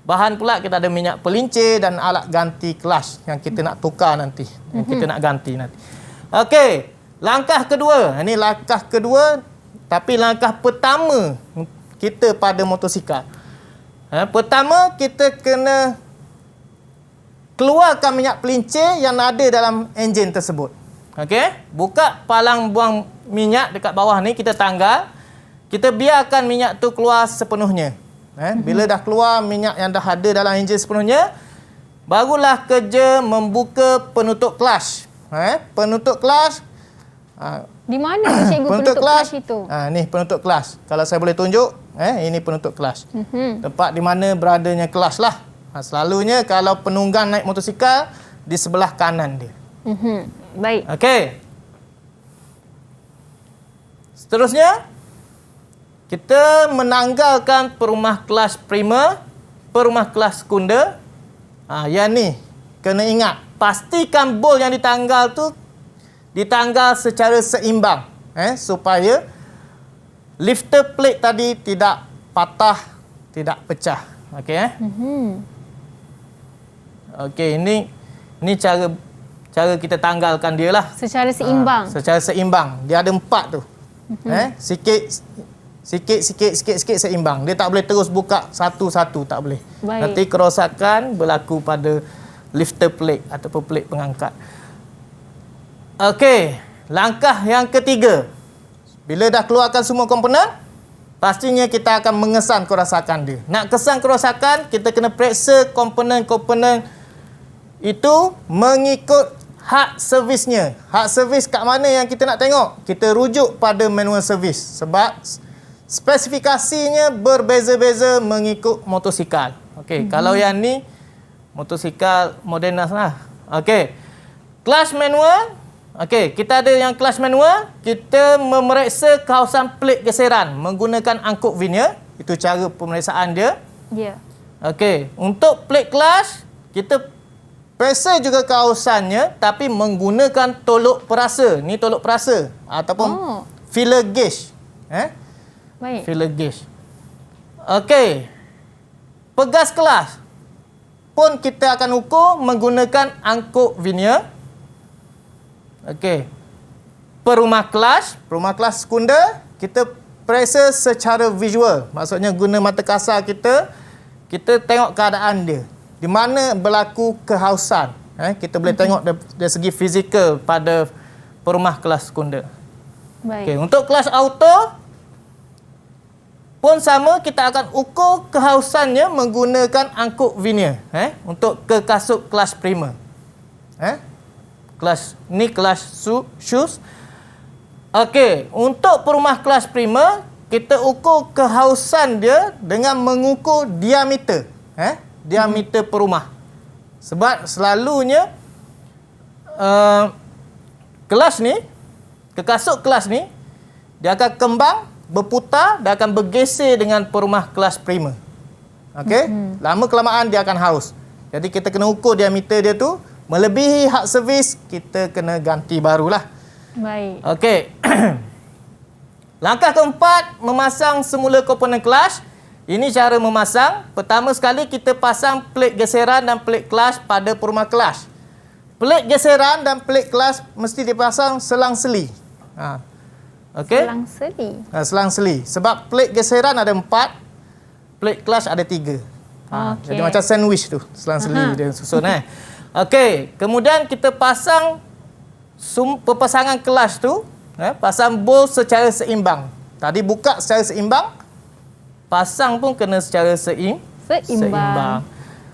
Bahan pula kita ada minyak pelincir dan alat ganti clutch yang kita nak tukar nanti. Yang kita nak ganti nanti. Okey. Langkah kedua, ini langkah kedua tapi langkah pertama kita pada motosikal. Pertama, kita kena keluarkan minyak pelincir yang ada dalam enjin tersebut. Okey, buka palang buang minyak dekat bawah ni, kita tanggal. Kita biarkan minyak tu keluar sepenuhnya. Bila dah keluar minyak yang dah ada dalam enjin sepenuhnya, barulah kerja membuka penutup clutch. Penutup clutch. Di mana cikgu penutup clutch itu? Ni penutup clutch. Kalau saya boleh tunjuk, ini penutup clutch. Tempat di mana beradanya clutch lah. Selalunya kalau penunggang naik motosikal di sebelah kanan dia. Baik. Okey. Seterusnya, kita menanggalkan perumah kelas primer, perumah kelas sekunder. Yang ni kena ingat, pastikan bol yang ditanggal tu ditanggal secara seimbang, supaya lifter plate tadi tidak patah, tidak pecah. Okey, Okey, ini cara kita tanggalkan dia lah. Secara seimbang. Secara seimbang. Dia ada 4 tu. Sikit seimbang. Dia tak boleh terus buka satu-satu, tak boleh. Baik. Nanti kerosakan berlaku pada lifter plate ataupun plate pengangkat. Okey, langkah yang ketiga. Bila dah keluarkan semua komponen, pastinya kita akan mengesan kerosakan dia. Nak kesan kerosakan, kita kena periksa komponen-komponen itu mengikut hak servisnya. Hak servis kat mana yang kita nak tengok? Kita rujuk pada manual servis. Sebab spesifikasinya berbeza-beza mengikut motosikal. Okey, kalau yang ni motosikal moden lah. Okey. Clutch manual. Okey, kita ada yang clutch manual, kita memeriksa kawasan plate geseran menggunakan angkut vernier. Itu cara pemeriksaan dia. Ya. Okey, untuk plate clutch, kita periksa juga kawasannya tapi menggunakan tolok perasa. Ni tolok perasa ataupun feeler gauge. Baik. Feeler gauge. Okey. Pegas kelas pun kita akan ukur menggunakan angkut vernier. Okey. Perumah kelas sekunder, kita periksa secara visual. Maksudnya guna mata kasar kita tengok keadaan dia. Di mana berlaku kehausan. Kita boleh tengok dari segi fizikal pada perumah kelas sekunder. Baik. Okey, untuk kelas auto pun sama, kita akan ukur kehausannya menggunakan angkut vernier untuk ke kasut kelas primer. Kelas ni kelas shoes. Okey, untuk perumah kelas primer, kita ukur kehausan dia dengan mengukur diameter. Diameter perumah. Sebab selalunya kelas ni, kekasut kelas ni, dia akan kembang, berputar dan akan bergeser dengan perumah kelas primer. Okey? Lama kelamaan dia akan haus. Jadi kita kena ukur diameter dia tu, melebihi hak servis, kita kena ganti barulah. Baik. Okey. Langkah keempat, memasang semula komponen clutch. Ini cara memasang. Pertama sekali kita pasang plate geseran dan plate clutch pada perumahan clutch. Plate geseran dan plate clutch mesti dipasang selang-seli. Okey. Selang-seli. Selang-seli. Sebab plate geseran ada 4, plate clutch ada 3. Okey. Jadi macam sandwich tu, selang-seli dia susun Okey, kemudian kita pasang perpasangan clutch tu, pasang bol secara seimbang. Tadi buka secara seimbang, pasang pun kena secara seimbang.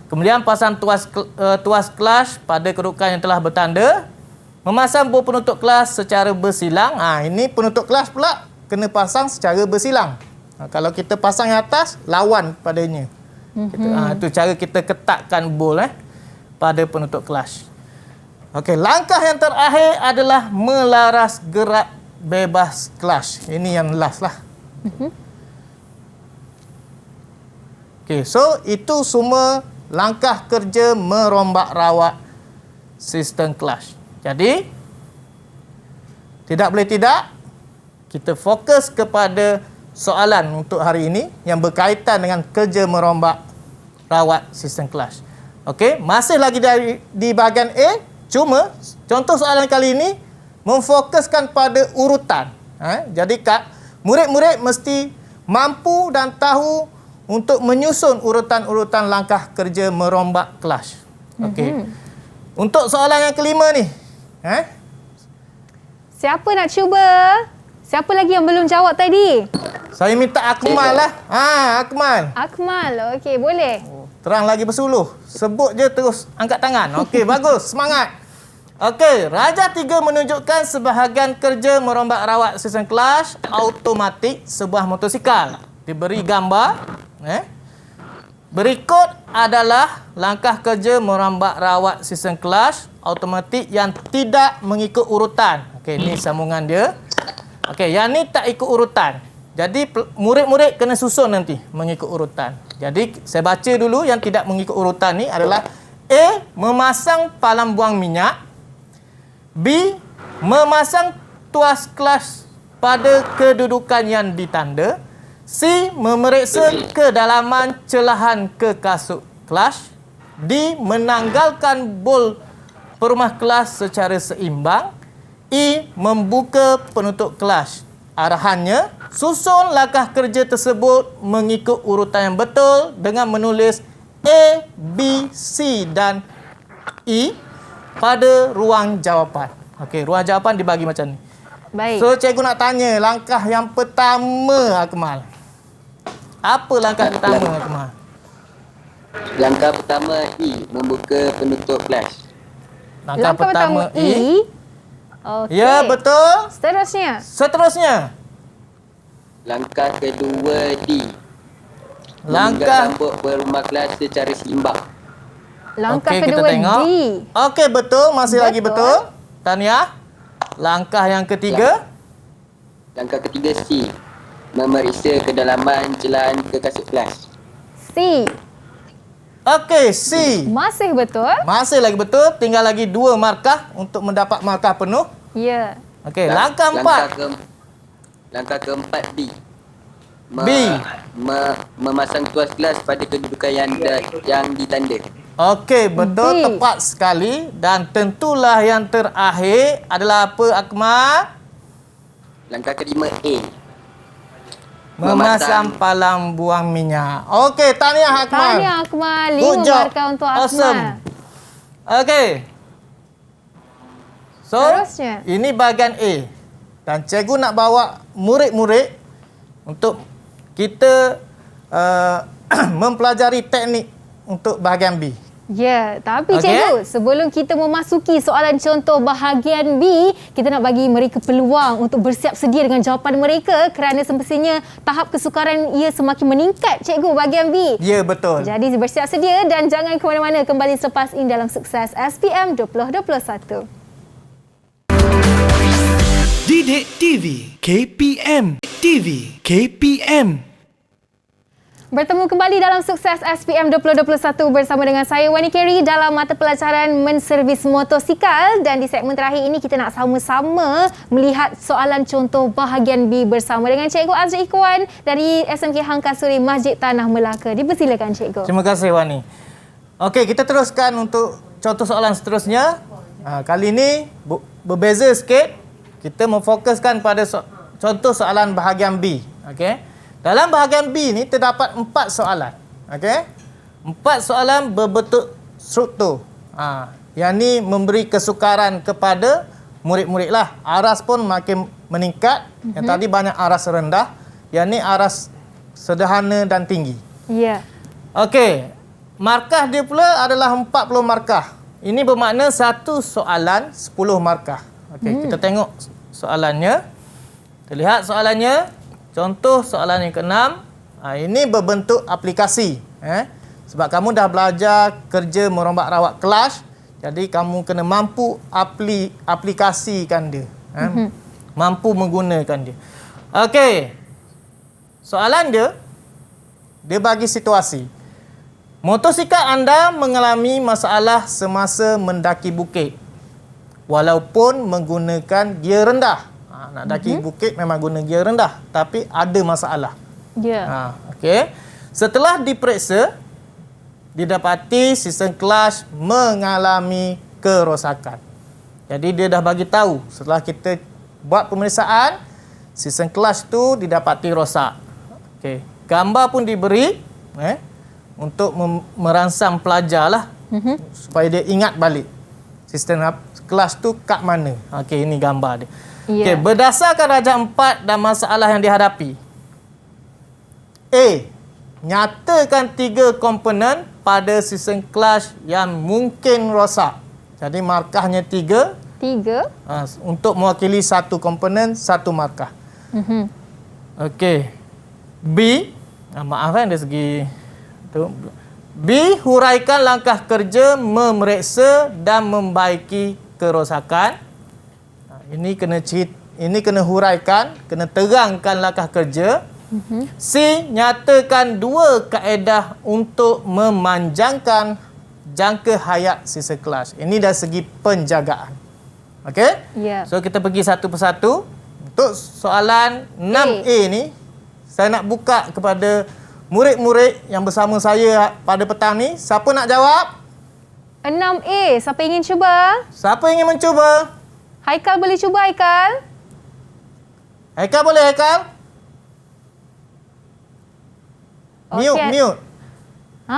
Kemudian pasang tuas clutch pada kedudukan yang telah bertanda. Memasang bol penutup clutch secara bersilang. Ini penutup clutch pula kena pasang secara bersilang. Kalau kita pasang yang atas, lawan padanya. Itu cara kita ketatkan bol pada penutup clutch. Okey, langkah yang terakhir adalah melaras gerak bebas clutch. Ini yang last lah. Okey, so itu semua langkah kerja merombak rawat sistem clutch. Jadi, tidak boleh tidak, kita fokus kepada soalan untuk hari ini yang berkaitan dengan kerja merombak rawat sistem clutch. Okey, masih lagi di bahagian A, cuma contoh soalan kali ini memfokuskan pada urutan. Jadi murid-murid mesti mampu dan tahu untuk menyusun urutan-urutan langkah kerja merombak clutch. Okey. Untuk soalan yang kelima ni, Siapa nak cuba? Siapa lagi yang belum jawab tadi? saya minta Akmal lah. Akmal. Akmal. Okey, boleh. Terang lagi bersuluh. Sebut je terus angkat tangan. Okey, bagus. Semangat. Okey, Raja 3 menunjukkan sebahagian kerja merombak rawat sistem clutch automatik sebuah motosikal. Diberi gambar. Berikut adalah langkah kerja merombak rawat sistem clutch automatik yang tidak mengikut urutan. Okey, ni sambungan dia. Okey, yang ni tak ikut urutan. Jadi murid-murid kena susun nanti mengikut urutan. Jadi saya baca dulu yang tidak mengikut urutan ni adalah A. Memasang palang buang minyak. B. Memasang tuas clutch pada kedudukan yang ditanda. C. Memeriksa kedalaman celahan ke kasut clutch. D. Menanggalkan bol perumah clutch secara seimbang. E. Membuka penutup clutch. Arahannya, susun langkah kerja tersebut mengikut urutan yang betul dengan menulis A, B, C dan E pada ruang jawapan. Okey, ruang jawapan dibagi macam ni. Baik. So, cikgu nak tanya langkah yang pertama, Akmal. Apa langkah pertama, Akmal? Langkah pertama E, membuka penutup clutch. Langkah pertama E. Okey. Ya, betul. Seterusnya. Langkah kedua D. Langkah rambut berumah kelas secara seimbang. Langkah okey, kedua kita tengok. D. Okey, betul. Masih lagi betul. Tahniah. Langkah yang ketiga. Langkah ketiga C. Memeriksa kedalaman celahan ke kasut kelas. C. Okey, C. Masih betul. Masih lagi betul. Tinggal lagi 2 markah untuk mendapat markah penuh. Ya. Okey, langkah 4. Langkah keempat B. B. Memasang tuas kelas pada kedudukan yang ditanda. Okey, betul. B. Tepat sekali. Dan tentulah yang terakhir adalah apa, Akmal? Langkah kelima A. Memasang palang buang minyak. Okey, tahniah Akmal. Tahniah Akmal. 5 Good job. markah untuk Akmal. Awesome. Okey. So, Seterusnya. ini bahagian A. Dan cikgu nak bawa murid-murid untuk kita mempelajari teknik untuk bahagian B. Ya, tapi Okey. cikgu, sebelum kita memasuki soalan contoh bahagian B, kita nak bagi mereka peluang untuk bersiap sedia dengan jawapan mereka kerana semestinya tahap kesukaran ia semakin meningkat, cikgu, bahagian B. Ya, betul. Jadi bersiap sedia dan jangan ke mana-mana, kembali selepas ini dalam Sukses SPM 2021. Didik TV, KPM TV, KPM. Bertemu kembali dalam Sukses SPM 2021 bersama dengan saya Wani Kerry dalam mata pelajaran menservis motosikal, dan di segmen terakhir ini kita nak sama-sama melihat soalan contoh bahagian B bersama dengan Cikgu Azri Ikhwan dari SMK Hang Kasuri Masjid Tanah Melaka. Dipersilakan Cikgu. Terima kasih Wani. Okey, kita teruskan untuk contoh soalan seterusnya. Kali ini berbeza sikit. Kita memfokuskan pada contoh soalan bahagian B. Okey. Dalam bahagian B ni terdapat 4 soalan. Okey. 4 soalan berbentuk struktur. Yang ni memberi kesukaran kepada murid-murid lah. Aras pun makin meningkat. Yang tadi banyak aras rendah. Yang ni aras sederhana dan tinggi. Ya. Okey. Markah dia pula adalah 40 markah. Ini bermakna satu soalan 10 markah. Okey, kita tengok soalannya. Kita lihat soalannya. Contoh soalan yang ke-6, ini berbentuk aplikasi. Sebab kamu dah belajar kerja merombak rawat kelas, jadi kamu kena mampu aplikasikan dia. Mampu menggunakan dia. Okey. Soalan dia bagi situasi. Motosikal anda mengalami masalah semasa mendaki bukit, walaupun menggunakan gear rendah. Nak daki bukit memang guna gear rendah, tapi ada masalah. Ya. Okey. Setelah diperiksa, didapati sistem clutch mengalami kerosakan. Jadi dia dah bagi tahu setelah kita buat pemeriksaan, sistem clutch tu didapati rosak. Okey. Gambar pun diberi untuk merangsang pelajar lah, supaya dia ingat balik sistem clutch tu kat mana. Okey, ini gambar dia. Yeah. Okay, berdasarkan rajah 4 dan masalah yang dihadapi. A. Nyatakan 3 komponen pada sistem clutch yang mungkin rosak. Jadi markahnya 3. Untuk mewakili satu komponen, satu markah. Okey. B. Maaf dari segi tu. B. Huraikan langkah kerja memeriksa dan membaiki kerosakan. Ini kena huraikan, kena terangkan langkah kerja. C. Nyatakan 2 kaedah untuk memanjangkan jangka hayat sistem clutch. Ini dari segi penjagaan. Okey? Yeah. So kita pergi satu persatu. Untuk soalan 6A ni, saya nak buka kepada murid-murid yang bersama saya pada petang ni. Siapa nak jawab? 6A. Siapa ingin cuba? Siapa ingin mencuba? Haikal boleh cuba, Haikal? Haikal boleh, Haikal? Mute.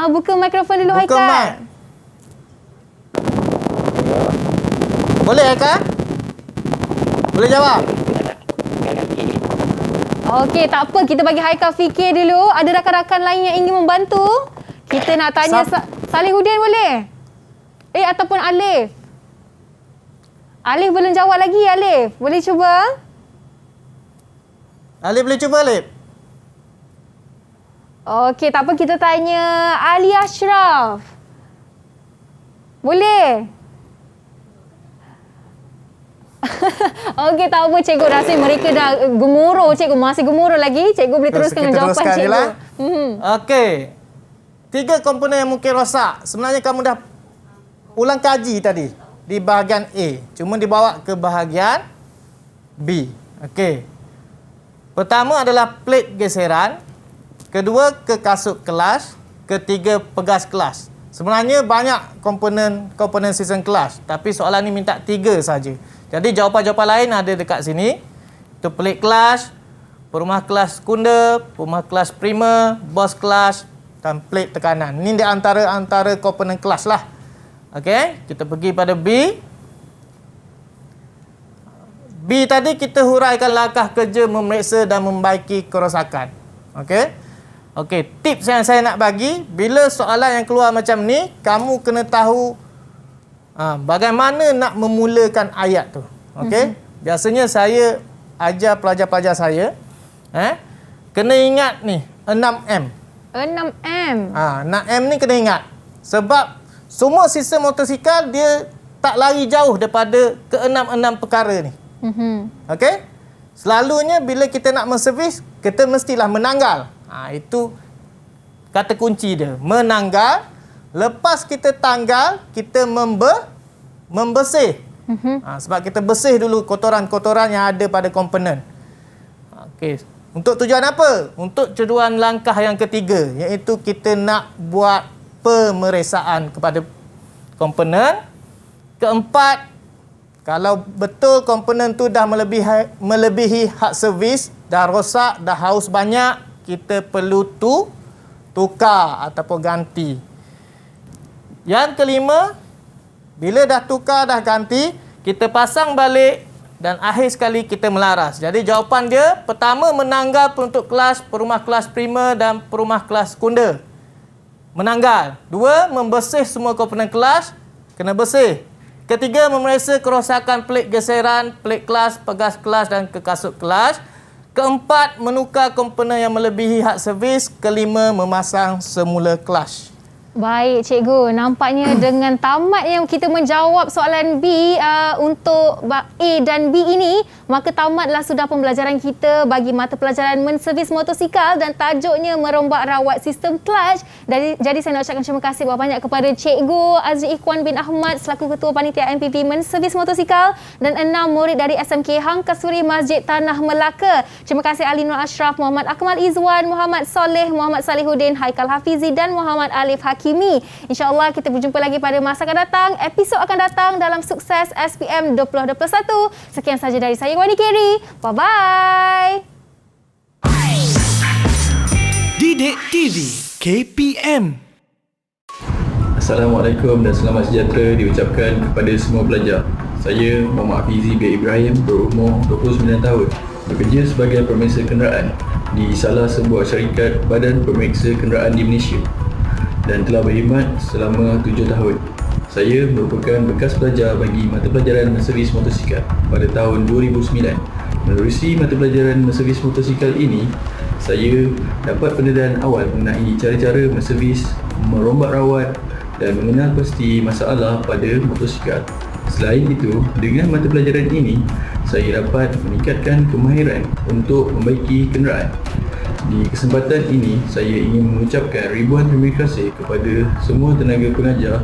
Buka mikrofon dulu, Buka Haikal. mic. Boleh, Haikal? Boleh jawab? Okey, tak apa. Kita bagi Haikal fikir dulu. Ada rakan-rakan lain yang ingin membantu? Kita nak tanya Salihuddin boleh? Ataupun Alif? Alif belum jawab lagi, Alif. Boleh cuba? Alif boleh cuba, Alif? Okey, tak apa. Kita tanya Ali Ashraf. Boleh? Okey, tak apa cikgu. Rasa mereka dah gemuruh, cikgu. Masih gemuruh lagi. Cikgu boleh teruskan dengan jawapan cikgu. Okey. 3 komponen yang mungkin rosak. Sebenarnya kamu dah ulang kaji tadi di bahagian A. Cuma dibawa ke bahagian B. Okey. Pertama adalah plate geseran. Kedua, kekasut kelas. Ketiga, pegas kelas. Sebenarnya banyak komponen sistem kelas. Tapi soalan ni minta 3 saja. Jadi jawapan-jawapan lain ada dekat sini. Itu plate kelas, perumah kelas sekunder, perumah kelas primer, bos kelas dan plate tekanan. Ini di antara komponen kelas lah. Okey, kita pergi pada B. B tadi kita huraikan langkah kerja memeriksa dan membaiki kerosakan. Okey, tips yang saya nak bagi, bila soalan yang keluar macam ni, kamu kena tahu bagaimana nak memulakan ayat tu. Okey? Biasanya saya ajar pelajar-pelajar saya, kena ingat ni, 6M. 6M. 6M ni kena ingat. Sebab semua sistem motosikal dia tak lari jauh daripada ke-6 perkara ni. Okey? Selalunya bila kita nak menservis, kita mestilah menanggal. Itu kata kunci dia. Menanggal. Lepas kita tanggal, kita membersih. Sebab kita bersih dulu kotoran-kotoran yang ada pada komponen. Okey. Untuk tujuan apa? Untuk tujuan langkah yang ketiga, iaitu kita nak buat pemeriksaan kepada komponen. Keempat, kalau betul komponen tu dah melebihi hak servis, dah rosak, dah haus banyak, kita perlu tukar ataupun ganti. Yang kelima, bila dah tukar, dah ganti, kita pasang balik dan akhir sekali kita melaras. Jadi jawapan dia, pertama menanggal peruntuk kelas, perumah kelas prima dan perumah kelas sekunda. Menanggal. Dua, membersih semua komponen kelas, kena bersih. Ketiga, memeriksa kerosakan pelik geseran, pelik kelas, pegas kelas dan kekasut kelas. Keempat, menukar komponen yang melebihi hak servis. Kelima, memasang semula kelas. Baik, cikgu. Nampaknya dengan tamat yang kita menjawab soalan B untuk A dan B ini, maka tamatlah sudah pembelajaran kita bagi mata pelajaran menservis motosikal dan tajuknya merombak rawat sistem clutch. Jadi saya nak ucapkan terima kasih banyak kepada Cikgu Azri Ikhwan bin Ahmad selaku Ketua Panitia MPP Menservis Motosikal dan 6 murid dari SMK Hang Kasturi Masjid Tanah Melaka. Terima kasih Ali Nur Ashraf, Muhammad Akmal Izwan, Muhammad Soleh, Muhammad Salihuddin, Haikal Hafizi dan Muhammad Alif Hakimi. InsyaAllah kita berjumpa lagi pada masa akan datang. Episod akan datang dalam Sukses SPM 2021. Sekian saja dari saya, Wani Kerry. Bye-bye. Didik TV KPM. Assalamualaikum dan selamat sejahtera diucapkan kepada semua pelajar. Saya Muhammad Hafizi bin Ibrahim, berumur 29 tahun, bekerja sebagai pemeriksa kenderaan di salah sebuah syarikat badan pemeriksa kenderaan di Malaysia dan telah berkhidmat selama 7 tahun. Saya merupakan bekas pelajar bagi mata pelajaran menservis motosikal pada tahun 2009. Menerusi mata pelajaran menservis motosikal ini, saya dapat pendedahan awal mengenai cara-cara menservis, merombak rawat dan mengenal pasti masalah pada motosikal. Selain itu, dengan mata pelajaran ini, saya dapat meningkatkan kemahiran untuk membaiki kenderaan. Di kesempatan ini, saya ingin mengucapkan ribuan terima kasih kepada semua tenaga pengajar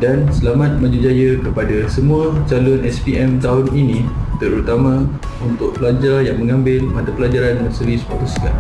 dan selamat maju jaya kepada semua calon SPM tahun ini, terutama untuk pelajar yang mengambil mata pelajaran menservis motosikal.